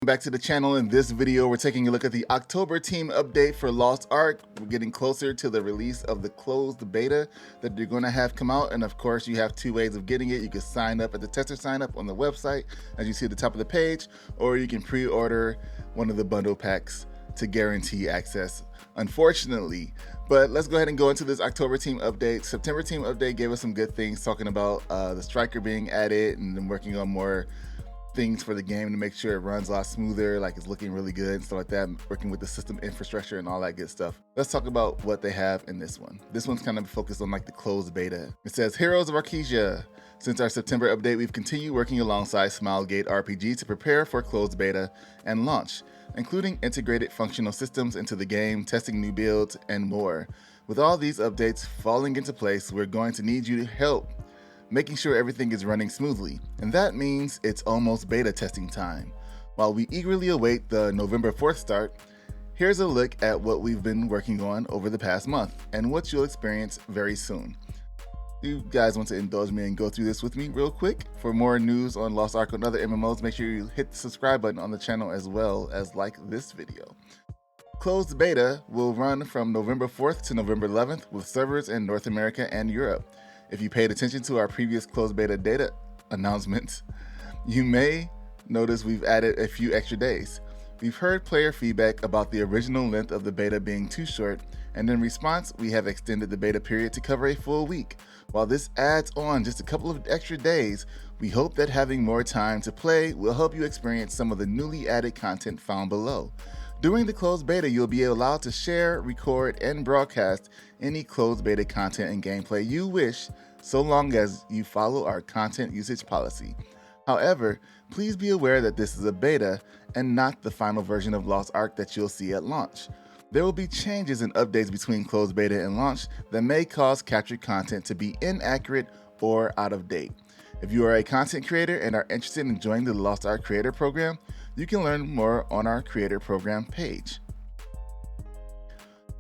back to the channel. In this video, we're taking a look at the October team update for Lost Ark. We're getting closer to the release of the closed beta that you're going to have come out. And of course, you have two ways of getting it. You can sign up at the tester sign up on the website, as you see at the top of the page, or you can pre-order one of the bundle packs to guarantee access, unfortunately. But let's go ahead and go into this October team update. September team update gave us some good things, talking about the striker being added and then working on more things for the game to make sure it runs a lot smoother, like it's looking really good and stuff like that, working with the system infrastructure and all that good stuff. Let's talk about what they have in this one. This one's kind of focused on like the closed beta. It says, Heroes of Arkesia. Since our September update, we've continued working alongside Smilegate RPG to prepare for closed beta and launch, including integrated functional systems into the game, testing new builds, and more. With all these updates falling into place, we're going to need you to help making sure everything is running smoothly, and that means it's almost beta testing time. While we eagerly await the November 4th start, here's a look at what we've been working on over the past month and what you'll experience very soon. You guys want to indulge me and go through this with me real quick? For more news on Lost Ark and other MMOs, make sure you hit the subscribe button on the channel as well as like this video. Closed beta will run from November 4th to November 11th with servers in North America and Europe. If you paid attention to our previous closed beta data announcements, you may notice we've added a few extra days. We've heard player feedback about the original length of the beta being too short, and in response, we have extended the beta period to cover a full week. While this adds on just a couple of extra days, we hope that having more time to play will help you experience some of the newly added content found below. During the closed beta, you'll be allowed to share, record, and broadcast any closed beta content and gameplay you wish, so long as you follow our content usage policy. However, please be aware that this is a beta and not the final version of Lost Ark that you'll see at launch. There will be changes and updates between closed beta and launch that may cause captured content to be inaccurate or out of date. If you are a content creator and are interested in joining the Lost Ark Creator Program, you can learn more on our Creator Program page.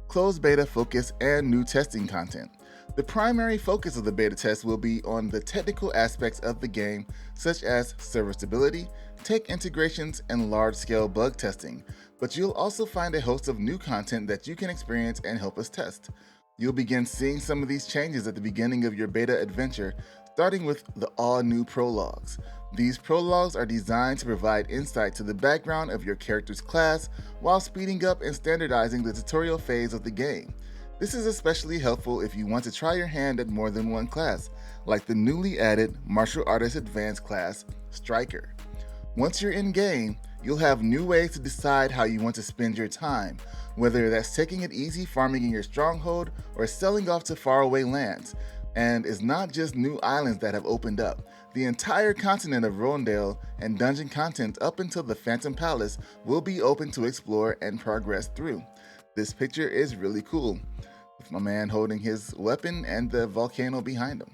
Closed beta focus and new testing content. The primary focus of the beta test will be on the technical aspects of the game, such as server stability, tech integrations, and large-scale bug testing, but you'll also find a host of new content that you can experience and help us test. You'll begin seeing some of these changes at the beginning of your beta adventure, starting with the all-new prologues. These prologues are designed to provide insight to the background of your character's class while speeding up and standardizing the tutorial phase of the game. This is especially helpful if you want to try your hand at more than one class, like the newly added Martial Artist Advanced class, Striker. Once you're in-game, you'll have new ways to decide how you want to spend your time, whether that's taking it easy farming in your stronghold or selling off to faraway lands. And it's not just new islands that have opened up. The entire continent of Rondale and dungeon content up until the Phantom Palace will be open to explore and progress through. This picture is really cool, with my man holding his weapon and the volcano behind him.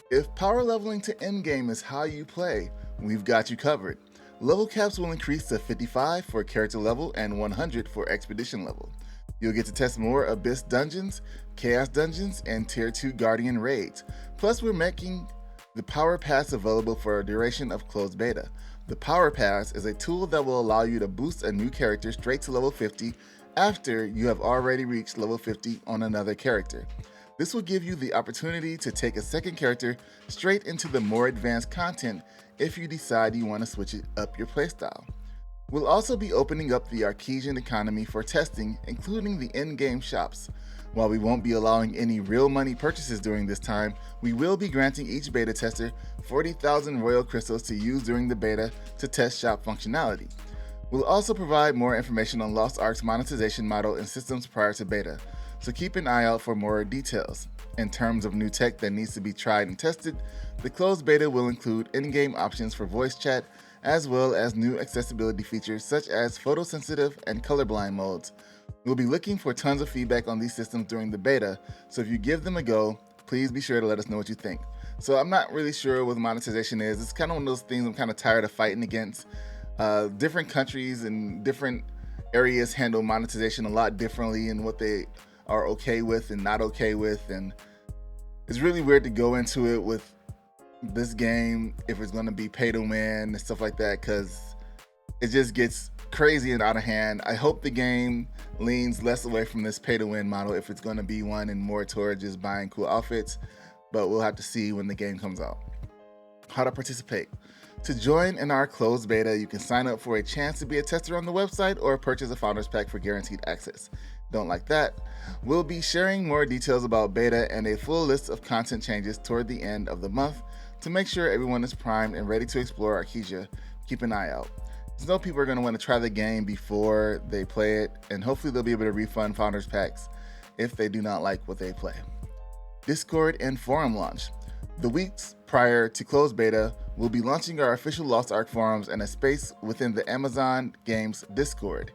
If power leveling to endgame is how you play, we've got you covered. Level caps will increase to 55 for character level and 100 for expedition level. You'll get to test more Abyss dungeons, Chaos dungeons, and Tier 2 Guardian raids. Plus, we're making the Power Pass available for a duration of closed beta. The Power Pass is a tool that will allow you to boost a new character straight to level 50 after you have already reached level 50 on another character. This will give you the opportunity to take a second character straight into the more advanced content if you decide you want to switch it up your playstyle. We'll also be opening up the Arkesian economy for testing, including the in-game shops. While we won't be allowing any real money purchases during this time, we will be granting each beta tester 40,000 royal crystals to use during the beta to test shop functionality. We'll also provide more information on Lost Ark's monetization model and systems prior to beta, so keep an eye out for more details. In terms of new tech that needs to be tried and tested, the closed beta will include in-game options for voice chat, as well as new accessibility features such as photosensitive and colorblind modes. We'll be looking for tons of feedback on these systems during the beta, so if you give them a go, please be sure to let us know what you think. So I'm not really sure what monetization is. It's kind of one of those things I'm kind of tired of fighting against. Different countries and different areas handle monetization a lot differently and what they are okay with and not okay with, and it's really weird to go into it with this game if it's going to be pay to win and stuff like that, because it just gets crazy and out of hand. I hope the game leans less away from this pay-to-win model if it's going to be one, and more towards just buying cool outfits, but we'll have to see when the game comes out. How to participate. To join in our closed beta, you can sign up for a chance to be a tester on the website or purchase a Founders Pack for guaranteed access. Don't like that? We'll be sharing more details about beta and a full list of content changes toward the end of the month to make sure everyone is primed and ready to explore Arkesia. Keep an eye out. I know people are going to want to try the game before they play it, and hopefully they'll be able to refund Founders Packs if they do not like what they play. Discord and forum launch. The weeks prior to closed beta, we'll be launching our official Lost Ark forums and a space within the Amazon Games Discord.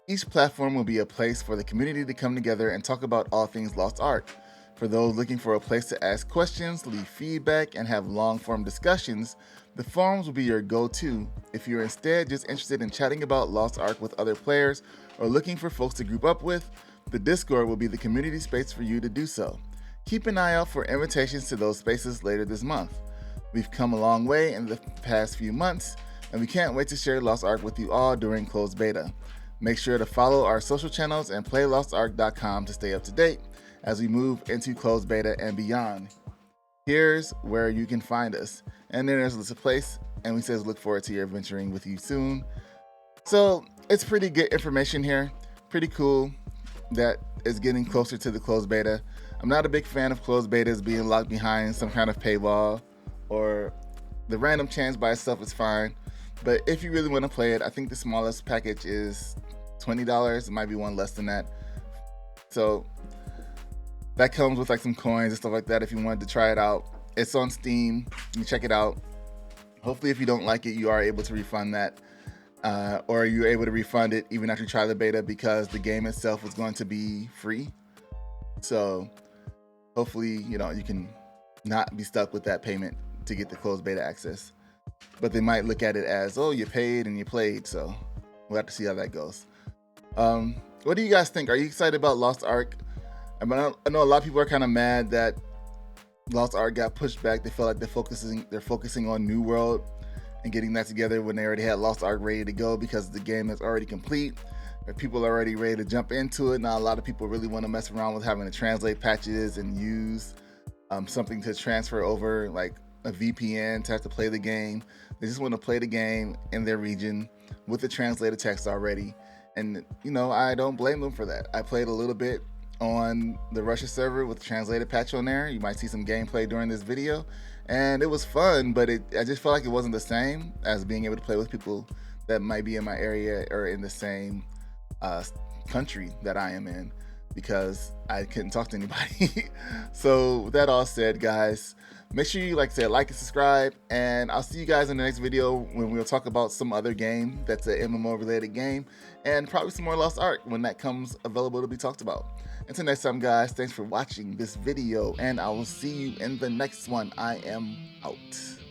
Each platform will be a place for the community to come together and talk about all things Lost Ark. For those looking for a place to ask questions, leave feedback, and have long-form discussions, the forums will be your go-to. If you're instead just interested in chatting about Lost Ark with other players or looking for folks to group up with, the Discord will be the community space for you to do so. Keep an eye out for invitations to those spaces later this month. We've come a long way in the past few months, and we can't wait to share Lost Ark with you all during closed beta. Make sure to follow our social channels and playlostark.com to stay up to date as we move into closed beta and beyond. Here's where you can find us. And then there's a list of place, and we says look forward to your adventuring with you soon. So it's pretty good information here. Pretty cool that it's getting closer to the closed beta. I'm not a big fan of closed betas being locked behind some kind of paywall, or the random chance by itself is fine. But if you really want to play it, I think the smallest package is $20. It might be one less than that. So that comes with like some coins and stuff like that if you wanted to try it out. It's on Steam. You can check it out. Hopefully if you don't like it, you are able to refund that. Or you're able to refund it even after you try the beta, because the game itself is going to be free. So hopefully, you can not be stuck with that payment to get the closed beta access. But they might look at it as, oh, you paid and you played. So we'll have to see how that goes. What do you guys think? Are you excited about Lost Ark? I know a lot of people are kind of mad that Lost Ark got pushed back. They feel like they're focusing on New World and getting that together when they already had Lost Ark ready to go, because the game is already complete. People are already ready to jump into it. Now a lot of people really want to mess around with having to translate patches and use something to transfer over, like a VPN, to have to play the game. They just want to play the game in their region with the translated text already. And I don't blame them for that. I played a little bit on the Russia server with the translated patch on there. You might see some gameplay during this video, and it was fun, but I just felt like it wasn't the same as being able to play with people that might be in my area or in the same country that I am in, because I couldn't talk to anybody. So with that all said, guys, make sure you like and subscribe, and I'll see you guys in the next video when we'll talk about some other game that's an MMO related game, and probably some more Lost Ark when that comes available to be talked about. Until next time, guys, thanks for watching this video, and I will see you in the next one. I am out.